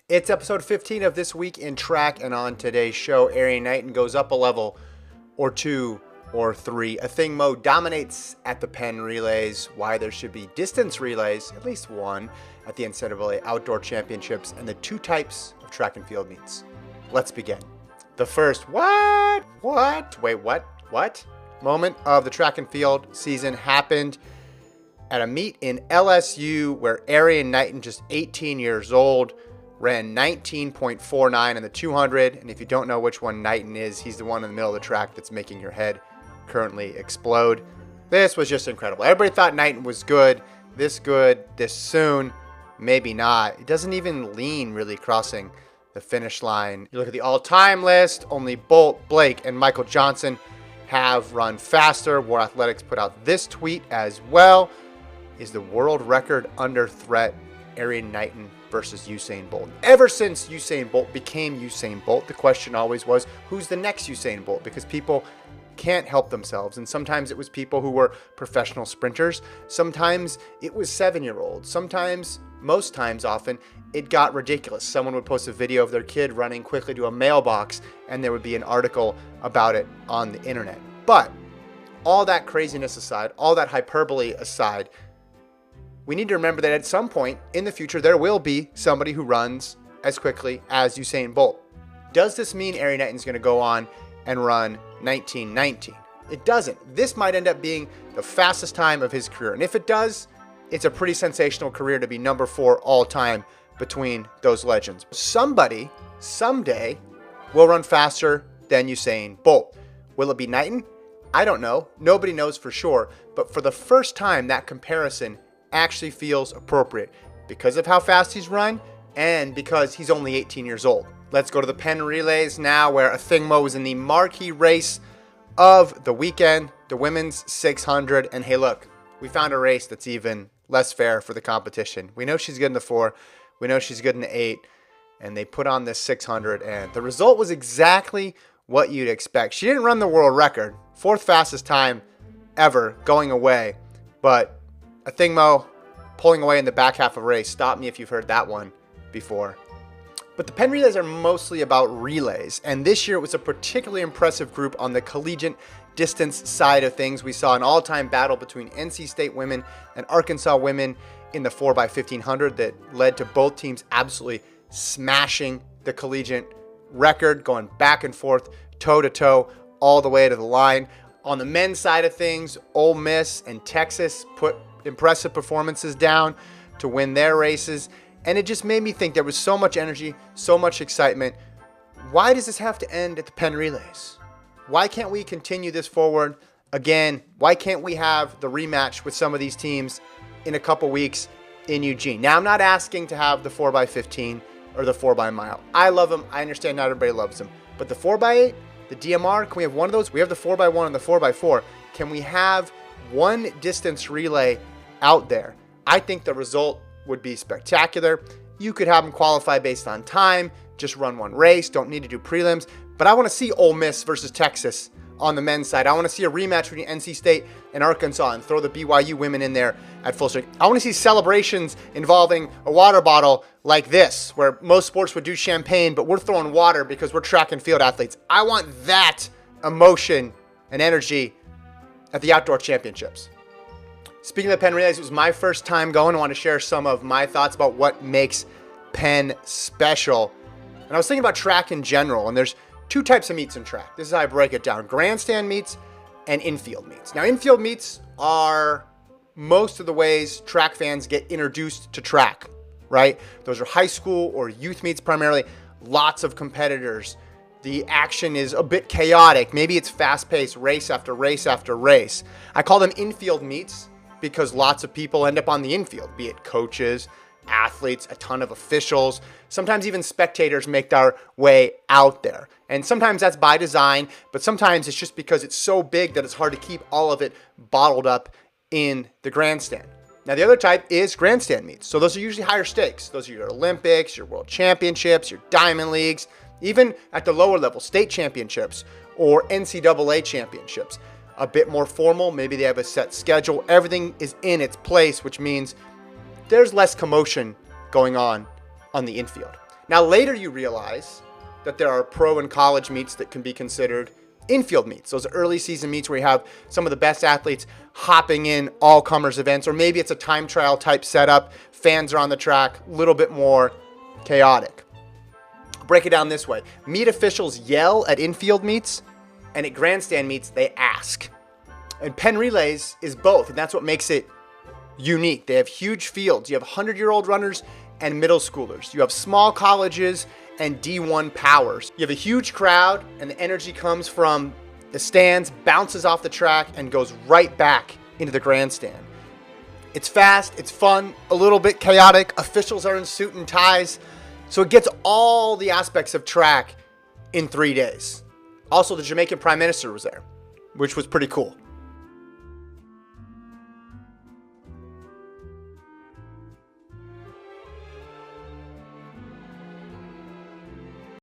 It's episode 15 of This Week in Track, and on today's show, Erriyon Knighton goes up a level, or two, or three. Athing Mu dominates at the Penn relays, why there should be distance relays, at least one, at the NCAA Outdoor Championships, and the two types of track and field meets. Let's begin. The first, what moment of the track and field season happened at a meet in LSU where Erriyon Knighton, just 18 years old, ran 19.49 in the 200. And if you don't know which one Knighton is, he's the one in the middle of the track that's making your head currently explode. This was just incredible. Everybody thought Knighton was good, this soon. Maybe not. It doesn't even lean really crossing the finish line. You look at the all-time list, only Bolt, Blake, and Michael Johnson have run faster. War Athletics put out this tweet as well. Is the world record under threat? Erriyon Knighton versus Usain Bolt. Ever since Usain Bolt became Usain Bolt, the question always was, who's the next Usain Bolt? Because people can't help themselves. And sometimes it was people who were professional sprinters. Sometimes it was 7-year-olds. Sometimes, most times, often, it got ridiculous. Someone would post a video of their kid running quickly to a mailbox, and there would be an article about it on the internet. But all that craziness aside, all that hyperbole aside, we need to remember that at some point in the future, there will be somebody who runs as quickly as Usain Bolt. Does this mean Erriyon Knighton's going to go on and run 19:19? It doesn't. This might end up being the fastest time of his career. And if it does, it's a pretty sensational career to be number 4 all time between those legends. Somebody, someday, will run faster than Usain Bolt. Will it be Knighton? I don't know. Nobody knows for sure. But for the first time, that comparison actually feels appropriate because of how fast he's run and because he's only 18 years old. Let's go to the Penn relays now, where Athing Mu is in the marquee race of the weekend, the women's 600. And hey, look, we found a race that's even less fair for the competition. We know she's good in the 4, we know she's good in the 8, and they put on this 600, and the result was exactly what you'd expect. She didn't run the world record, 4th fastest time ever going away, but Athing Mu pulling away in the back half of the race. Stop me if you've heard that one before. But the Penn relays are mostly about relays, and this year it was a particularly impressive group on the collegiate distance side of things. We saw an all-time battle between NC State women and Arkansas women in the 4x1500 that led to both teams absolutely smashing the collegiate record, going back and forth, toe-to-toe, all the way to the line. On the men's side of things, Ole Miss and Texas put impressive performances down to win their races, and it just made me think there was so much energy, so much excitement. Why does this have to end at the Penn relays? Why can't we continue this forward again? Why can't we have the rematch with some of these teams in a couple weeks in Eugene? Now, I'm not asking to have the 4x15 or the 4x-mile. I love them. I understand not everybody loves them. But the 4x8, the DMR, can we have one of those? We have the 4x1 and the 4x4. Can we have one distance relay out there? I think the result would be spectacular. You could have them qualify based on time, just run one race, don't need to do prelims. But I want to see Ole Miss versus Texas on the men's side. I want to see a rematch between NC State and Arkansas and throw the BYU women in there at full strength. I want to see celebrations involving a water bottle like this, where most sports would do champagne, but we're throwing water because we're track and field athletes. I want that emotion and energy at the Outdoor Championships. Speaking of the Penn relays, it was my first time going. I want to share some of my thoughts about what makes Penn special. And I was thinking about track in general, and there's 2 types of meets in track. This is how I break it down: grandstand meets and infield meets. Now, infield meets are most of the ways track fans get introduced to track, right? Those are high school or youth meets primarily. Lots of competitors. The action is a bit chaotic. Maybe it's fast-paced, race after race after race. I call them infield meets because lots of people end up on the infield, be it coaches, athletes, a ton of officials. Sometimes even spectators make their way out there. And sometimes that's by design, but sometimes it's just because it's so big that it's hard to keep all of it bottled up in the grandstand. Now, the other type is grandstand meets. So those are usually higher stakes. Those are your Olympics, your World Championships, your Diamond Leagues, even at the lower level, state championships or NCAA championships. A bit more formal, maybe they have a set schedule. Everything is in its place, which means there's less commotion going on the infield. Now later you realize that there are pro and college meets that can be considered infield meets. Those early season meets where you have some of the best athletes hopping in all comers events, or maybe it's a time trial type setup. Fans are on the track, a little bit more chaotic. Break it down this way. Meet officials yell at infield meets, and at grandstand meets, they ask. And Penn Relays is both, and that's what makes it unique. They have huge fields. You have 100-year-old runners and middle schoolers. You have small colleges and D1 powers. You have a huge crowd, and the energy comes from the stands, bounces off the track, and goes right back into the grandstand. It's fast, it's fun, a little bit chaotic. Officials are in suit and ties. So it gets all the aspects of track in 3 days. Also, the Jamaican Prime Minister was there, which was pretty cool.